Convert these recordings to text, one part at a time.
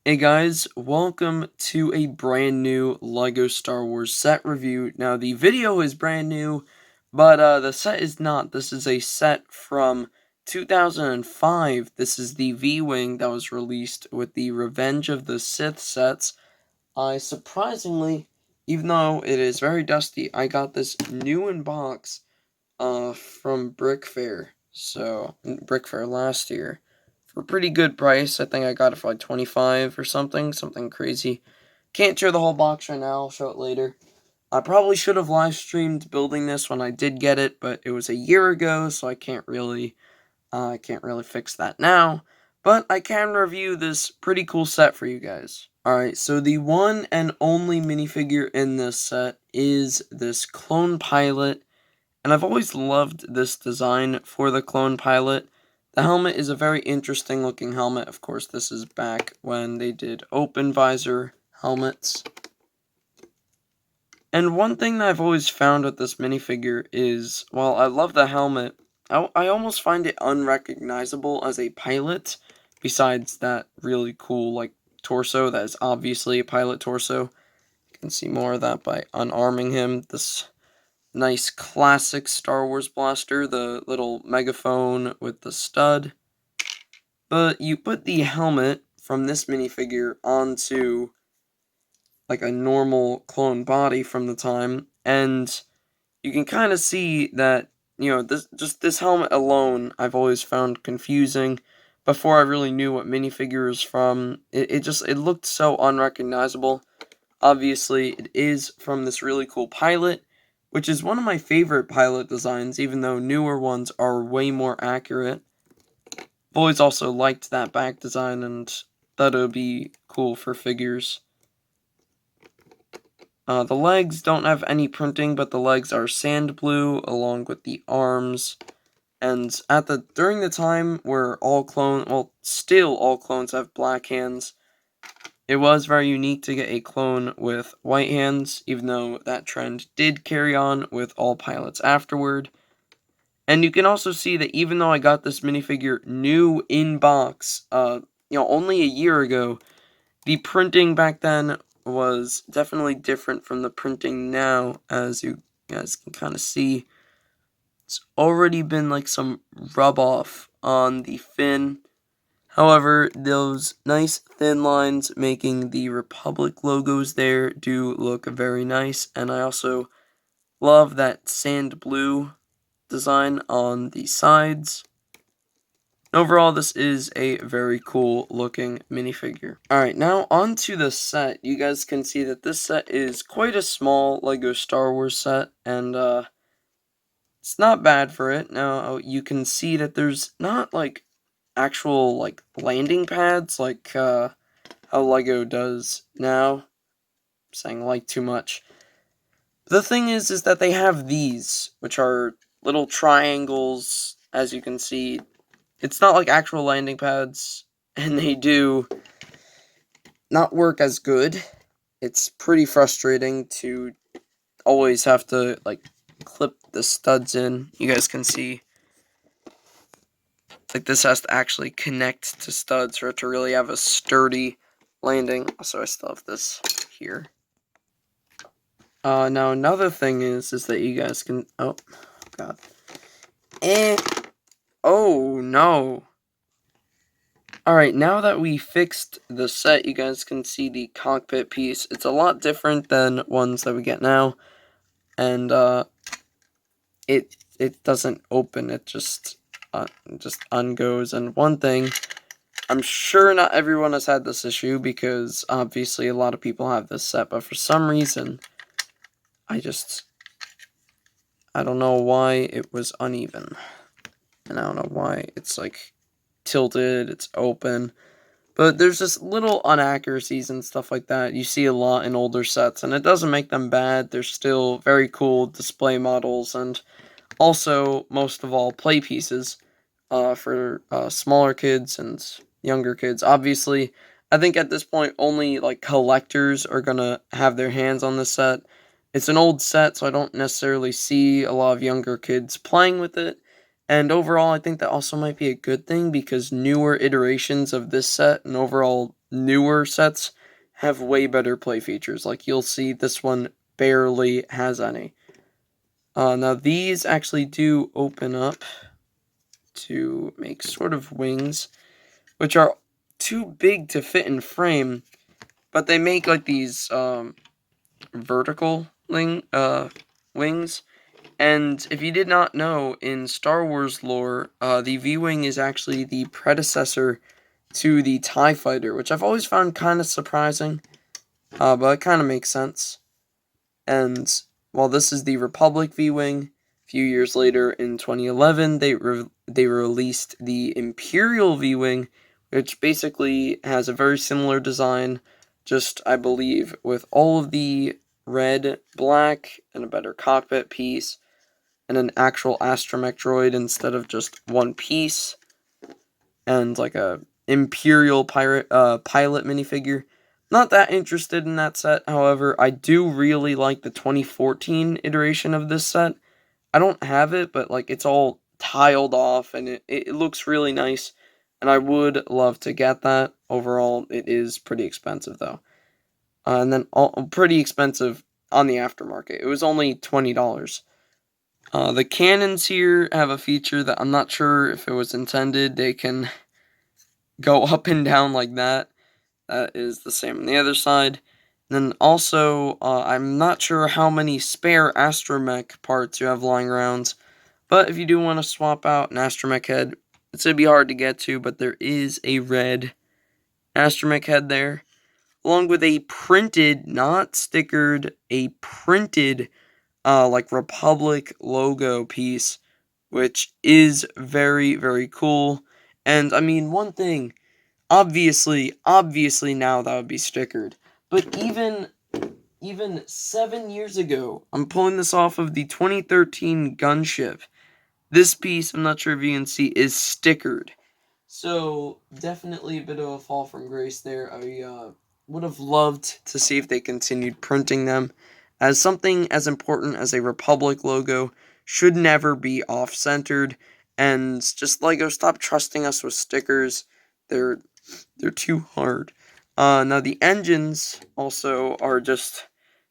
Hey guys, welcome to a brand new LEGO Star Wars set review. Now the video is brand new, but the set is not. This is a set from 2005. This is the V-Wing that was released with the Revenge of the Sith sets. I surprisingly, even though it is very dusty, I got this new in box from Brick Fair. So, Brick Fair last year for a pretty good price. I think I got it for like 25 or something crazy. Can't show the whole box right now, I'll show it later. I probably should have live streamed building this when I did get it, but it was a year ago, so I can't really fix that now. But I can review this pretty cool set for you guys. Alright, so the one and only minifigure in this set is this clone pilot, and I've always loved this design for the clone pilot. The helmet is a very interesting looking helmet. Of course, this is back when they did open visor helmets. And one thing that I've always found with this minifigure is, while I love the helmet, I almost find it unrecognizable as a pilot, besides that really cool, like, torso that is obviously a pilot torso. You can see more of that by unarming him. This nice classic Star Wars blaster, the little megaphone with the stud. But you put the helmet from this minifigure onto like a normal clone body from the time, and you can kind of see that, this helmet alone I've always found confusing. Before I really knew what minifigure was from, it looked so unrecognizable. Obviously, it is from this really cool pilot, which is one of my favorite pilot designs, even though newer ones are way more accurate. I've always also liked that back design and thought it would be cool for figures. The legs don't have any printing, but the legs are sand blue along with the arms. And during the time where still all clones have black hands, it was very unique to get a clone with white hands, even though that trend did carry on with all pilots afterward. And you can also see that even though I got this minifigure new in box, only a year ago, the printing back then was definitely different from the printing now, as you guys can kind of see. It's already been like some rub off on the fin. However, those nice thin lines making the Republic logos there do look very nice, and I also love that sand blue design on the sides. Overall, this is a very cool looking minifigure. Alright, now on to the set. You guys can see that this set is quite a small LEGO Star Wars set, and it's not bad for it. Now, you can see that there's not like actual like landing pads like how LEGO does now. I'm saying like too much. The thing is that they have these, which are little triangles, as you can see. It's not like actual landing pads, and they do not work as good. It's pretty frustrating to always have to like clip the studs in. You guys can see, like, this has to actually connect to studs for it to really have a sturdy landing. Also, I still have this here. Now another thing is that you guys can, oh, god. Oh, no. Alright, now that we fixed the set, you guys can see the cockpit piece. It's a lot different than ones that we get now. And, it doesn't open, it just ungoes. And one thing, I'm sure not everyone has had this issue, because obviously a lot of people have this set, but for some reason, I don't know why it was uneven. And I don't know why it's like tilted, it's open. But there's just little inaccuracies and stuff like that you see a lot in older sets, and it doesn't make them bad. They're still very cool display models, and also, most of all, play pieces for smaller kids and younger kids. Obviously, I think at this point, only like collectors are gonna have their hands on this set. It's an old set, so I don't necessarily see a lot of younger kids playing with it. And overall, I think that also might be a good thing, because newer iterations of this set and overall newer sets have way better play features. Like you'll see this one barely has any. Now these actually do open up to make sort of wings, which are too big to fit in frame, but they make like these vertical wings. And if you did not know, in Star Wars lore, the V-Wing is actually the predecessor to the TIE Fighter, which I've always found kind of surprising, but it kind of makes sense. And while this is the Republic V-Wing, a few years later in 2011, they released the Imperial V-Wing, which basically has a very similar design, just, I believe, with all of the red, black, and a better cockpit piece, and an actual astromech droid instead of just one piece, and like a Imperial pilot minifigure. Not that interested in that set, however, I do really like the 2014 iteration of this set. I don't have it, but like it's all tiled off and it looks really nice, and I would love to get that. Overall, it is pretty expensive though. And then pretty expensive on the aftermarket. It was only $20. The cannons here have a feature that I'm not sure if it was intended. They can go up and down like that. That is the same on the other side. And then also, I'm not sure how many spare astromech parts you have lying around, but if you do want to swap out an astromech head, it's going to be hard to get to, but there is a red astromech head there, along with a printed, not stickered, a printed like Republic logo piece, which is very, very cool. And I mean, one thing, obviously now that would be stickered, but even 7 years ago, I'm pulling this off of the 2013 gunship. This piece, I'm not sure if you can see, is stickered. So, definitely a bit of a fall from grace there. I would have loved to see if they continued printing them, as something as important as a Republic logo should never be off-centered, and just LEGO, stop trusting us with stickers. They're too hard. Now the engines also are just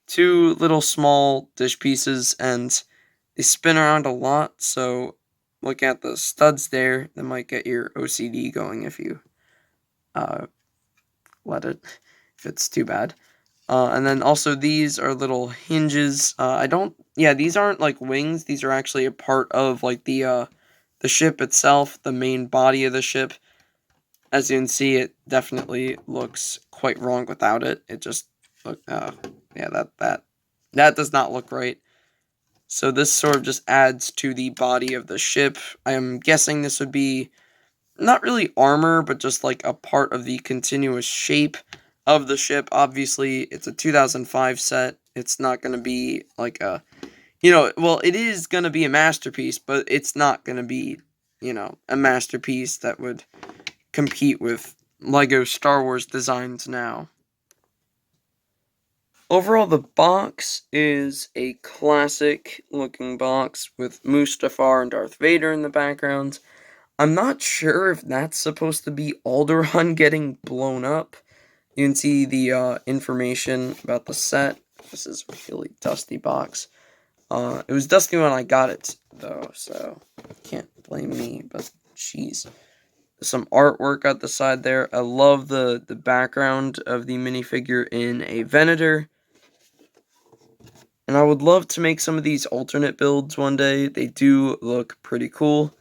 two little small dish pieces, and they spin around a lot, so look at the studs there. That might get your OCD going if you let it, if it's too bad. And then also these are little hinges. These aren't like wings. These are actually a part of like the ship itself, the main body of the ship. As you can see, it definitely looks quite wrong without it. It just that does not look right. So this sort of just adds to the body of the ship. I am guessing this would be not really armor, but just like a part of the continuous shape of the ship. Obviously, it's a 2005 set. It's not going to be like it is going to be a masterpiece, but it's not going to be, a masterpiece that would compete with LEGO Star Wars designs now. Overall, the box is a classic looking box with Mustafar and Darth Vader in the background. I'm not sure if that's supposed to be Alderaan getting blown up. You can see the information about the set. This is a really dusty box. It was dusty when I got it, though, so can't blame me, but jeez. Some artwork at the side there. I love the background of the minifigure in a Venator. And I would love to make some of these alternate builds one day. They do look pretty cool.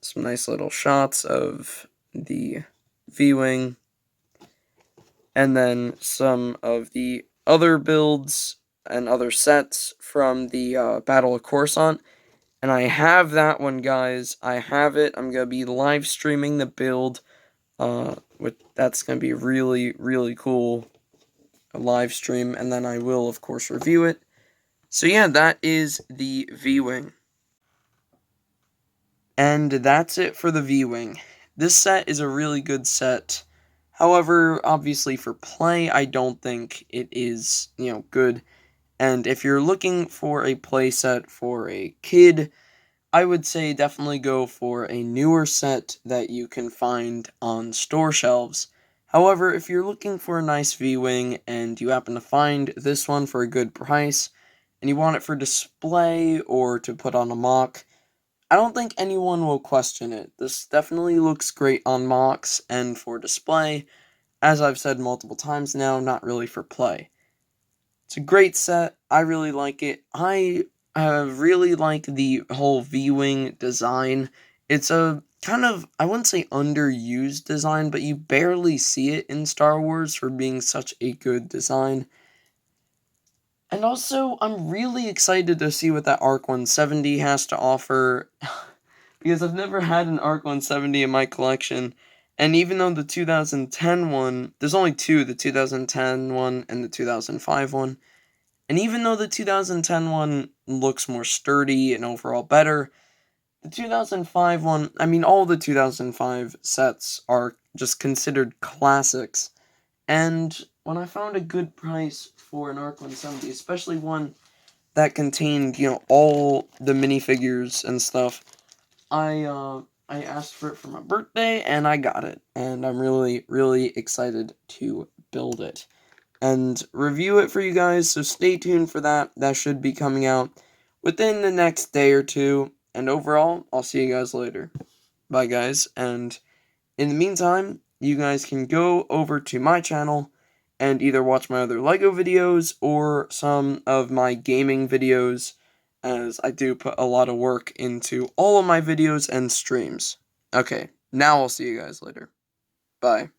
Some nice little shots of the V-Wing. And then some of the other builds and other sets from the Battle of Coruscant. And I have that one, guys. I have it. I'm going to be live streaming the build. That's going to be really, really cool. A live stream. And then I will, of course, review it. So yeah, that is the V-Wing. And that's it for the V-Wing. This set is a really good set. However, obviously for play, I don't think it is, good. And if you're looking for a play set for a kid, I would say definitely go for a newer set that you can find on store shelves. However, if you're looking for a nice V-Wing and you happen to find this one for a good price, and you want it for display or to put on a mock, I don't think anyone will question it. This definitely looks great on mocks and for display, as I've said multiple times now, not really for play. It's a great set. I really like it. I really like the whole V-Wing design. It's a kind of, I wouldn't say underused design, but you barely see it in Star Wars for being such a good design. And also, I'm really excited to see what that ARC 170 has to offer, because I've never had an ARC 170 in my collection. And even though the 2010 one, there's only two, the 2010 one and the 2005 one. And even though the 2010 one looks more sturdy and overall better, the 2005 one, I mean, all the 2005 sets are just considered classics. And when I found a good price for an ARC 170, especially one that contained, all the minifigures and stuff, I asked for it for my birthday and I got it. And I'm really, really excited to build it and review it for you guys, so stay tuned for that. That should be coming out within the next day or two, and overall, I'll see you guys later. Bye, guys, and in the meantime, you guys can go over to my channel and either watch my other LEGO videos or some of my gaming videos, as I do put a lot of work into all of my videos and streams. Okay, now I'll see you guys later. Bye.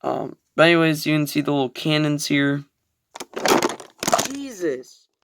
But anyways, you can see the little cannons here. Jesus!